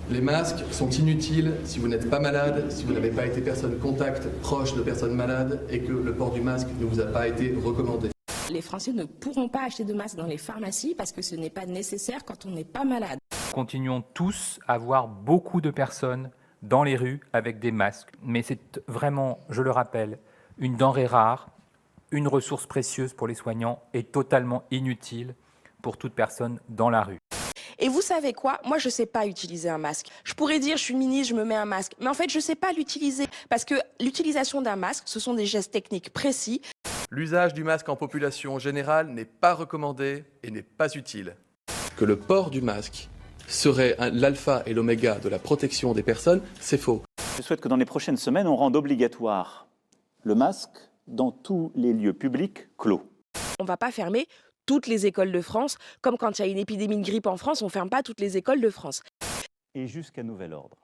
Les masques sont inutiles si vous n'êtes pas malade, si vous n'avez pas été personne contact proche de personnes malades et que le port du masque ne vous a pas été recommandé. Les Français ne pourront pas acheter de masques dans les pharmacies parce que ce n'est pas nécessaire quand on n'est pas malade. Continuons tous à voir beaucoup de personnes dans les rues avec des masques. Mais c'est vraiment, je le rappelle, une denrée rare, une ressource précieuse pour les soignants et totalement inutile pour toute personne dans la rue. Et vous savez quoi? Moi, je ne sais pas utiliser un masque. Je pourrais dire, je suis ministre, je me mets un masque. Mais en fait, je ne sais pas l'utiliser. Parce que l'utilisation d'un masque, ce sont des gestes techniques précis. L'usage du masque en population générale n'est pas recommandé et n'est pas utile. Que le port du masque serait l'alpha et l'oméga de la protection des personnes, c'est faux. Je souhaite que dans les prochaines semaines, on rende obligatoire le masque dans tous les lieux publics clos. On ne va pas fermer toutes les écoles de France, comme quand il y a une épidémie de grippe en France, on ne ferme pas toutes les écoles de France. Et jusqu'à nouvel ordre,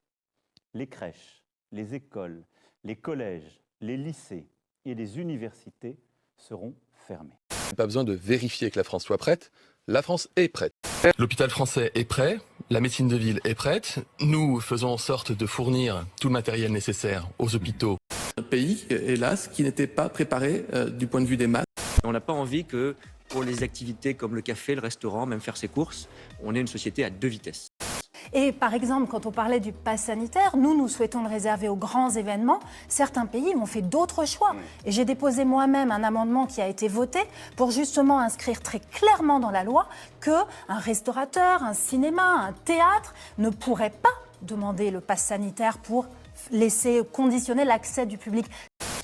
les crèches, les écoles, les collèges, les lycées et les universités seront fermés. Pas besoin de vérifier que la France soit prête, la France est prête. L'hôpital français est prêt, la médecine de ville est prête, nous faisons en sorte de fournir tout le matériel nécessaire aux hôpitaux. Un pays, hélas, qui n'était pas préparé du point de vue des masques. On n'a pas envie que pour les activités comme le café, le restaurant, même faire ses courses, on ait une société à deux vitesses. Et par exemple, quand on parlait du pass sanitaire, nous souhaitons le réserver aux grands événements. Certains pays ont fait d'autres choix. Et j'ai déposé moi-même un amendement qui a été voté pour justement inscrire très clairement dans la loi qu'un restaurateur, un cinéma, un théâtre ne pourrait pas demander le pass sanitaire pour laisser conditionner l'accès du public.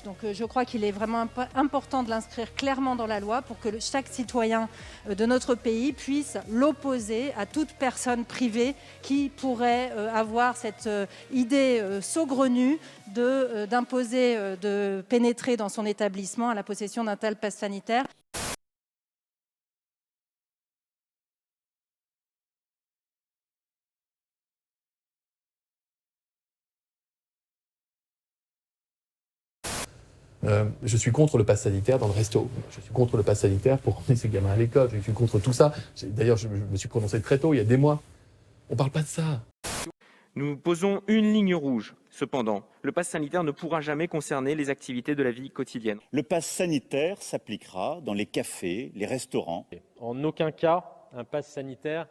Donc je crois qu'il est vraiment important de l'inscrire clairement dans la loi pour que chaque citoyen de notre pays puisse l'opposer à toute personne privée qui pourrait avoir cette idée saugrenue d'imposer de pénétrer dans son établissement à la possession d'un tel pass sanitaire. Je suis contre le pass sanitaire dans le resto. Je suis contre le pass sanitaire pour emmener ses gamins à l'école. Je suis contre tout ça. D'ailleurs, je me suis prononcé très tôt, il y a des mois. On ne parle pas de ça. Nous posons une ligne rouge. Cependant, le pass sanitaire ne pourra jamais concerner les activités de la vie quotidienne. Le pass sanitaire s'appliquera dans les cafés, les restaurants. En aucun cas, un pass sanitaire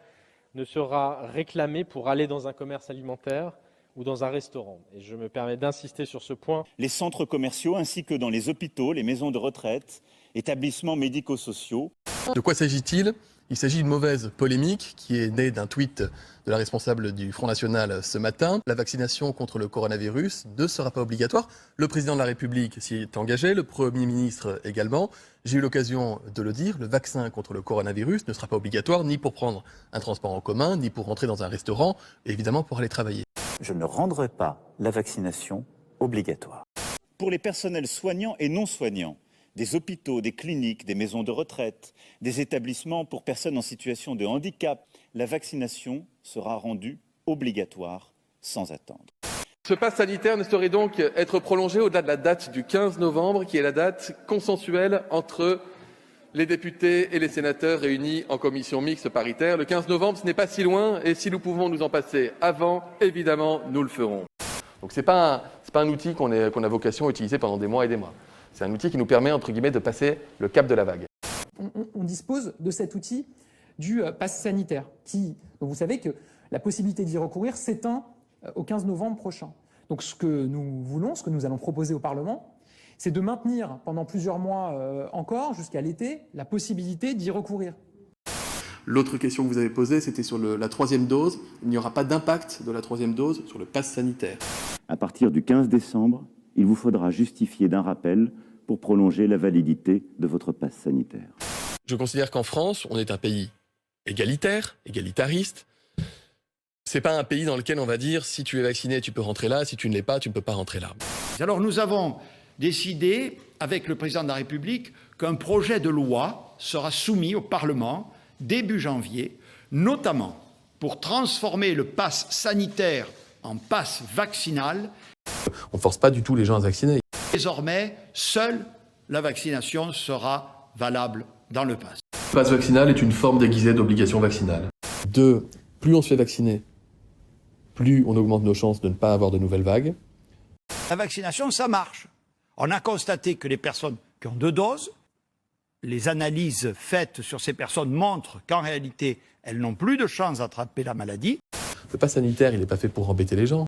ne sera réclamé pour aller dans un commerce alimentaire ou dans un restaurant. Et je me permets d'insister sur ce point. Les centres commerciaux ainsi que dans les hôpitaux, les maisons de retraite, établissements médico-sociaux. De quoi s'agit-il? Il s'agit d'une mauvaise polémique qui est née d'un tweet de la responsable du Front National ce matin. La vaccination contre le coronavirus ne sera pas obligatoire. Le président de la République s'y est engagé, le Premier ministre également. J'ai eu l'occasion de le dire, le vaccin contre le coronavirus ne sera pas obligatoire ni pour prendre un transport en commun, ni pour rentrer dans un restaurant, et évidemment pour aller travailler. Je ne rendrai pas la vaccination obligatoire. Pour les personnels soignants et non soignants, des hôpitaux, des cliniques, des maisons de retraite, des établissements pour personnes en situation de handicap, la vaccination sera rendue obligatoire sans attendre. Ce pass sanitaire ne saurait donc être prolongé au-delà de la date du 15 novembre, qui est la date consensuelle entre les députés et les sénateurs réunis en commission mixte paritaire. Le 15 novembre, ce n'est pas si loin, et si nous pouvons nous en passer avant, évidemment, nous le ferons. Donc ce n'est pas un outil qu'on a vocation à utiliser pendant des mois et des mois. C'est un outil qui nous permet, entre guillemets, de passer le cap de la vague. On dispose de cet outil du pass sanitaire, donc vous savez que la possibilité d'y recourir s'éteint au 15 novembre prochain. Donc ce que nous voulons, ce que nous allons proposer au Parlement, c'est de maintenir pendant plusieurs mois encore, jusqu'à l'été, la possibilité d'y recourir. L'autre question que vous avez posée, c'était sur la troisième dose. Il n'y aura pas d'impact de la troisième dose sur le pass sanitaire. À partir du 15 décembre, il vous faudra justifier d'un rappel pour prolonger la validité de votre pass sanitaire. Je considère qu'en France, on est un pays égalitaire, égalitariste. C'est pas un pays dans lequel on va dire si tu es vacciné, tu peux rentrer là, si tu ne l'es pas, tu ne peux pas rentrer là. Alors nous avons décidé, avec le président de la République, qu'un projet de loi sera soumis au Parlement début janvier, notamment pour transformer le pass sanitaire en pass vaccinal. On ne force pas du tout les gens à se vacciner. Désormais, seule la vaccination sera valable dans le pass. Le pass vaccinal est une forme déguisée d'obligation vaccinale. Plus on se fait vacciner, plus on augmente nos chances de ne pas avoir de nouvelles vagues. La vaccination, ça marche. On a constaté que les personnes qui ont 2 doses, les analyses faites sur ces personnes montrent qu'en réalité, elles n'ont plus de chances d'attraper la maladie. Le pass sanitaire, il n'est pas fait pour embêter les gens.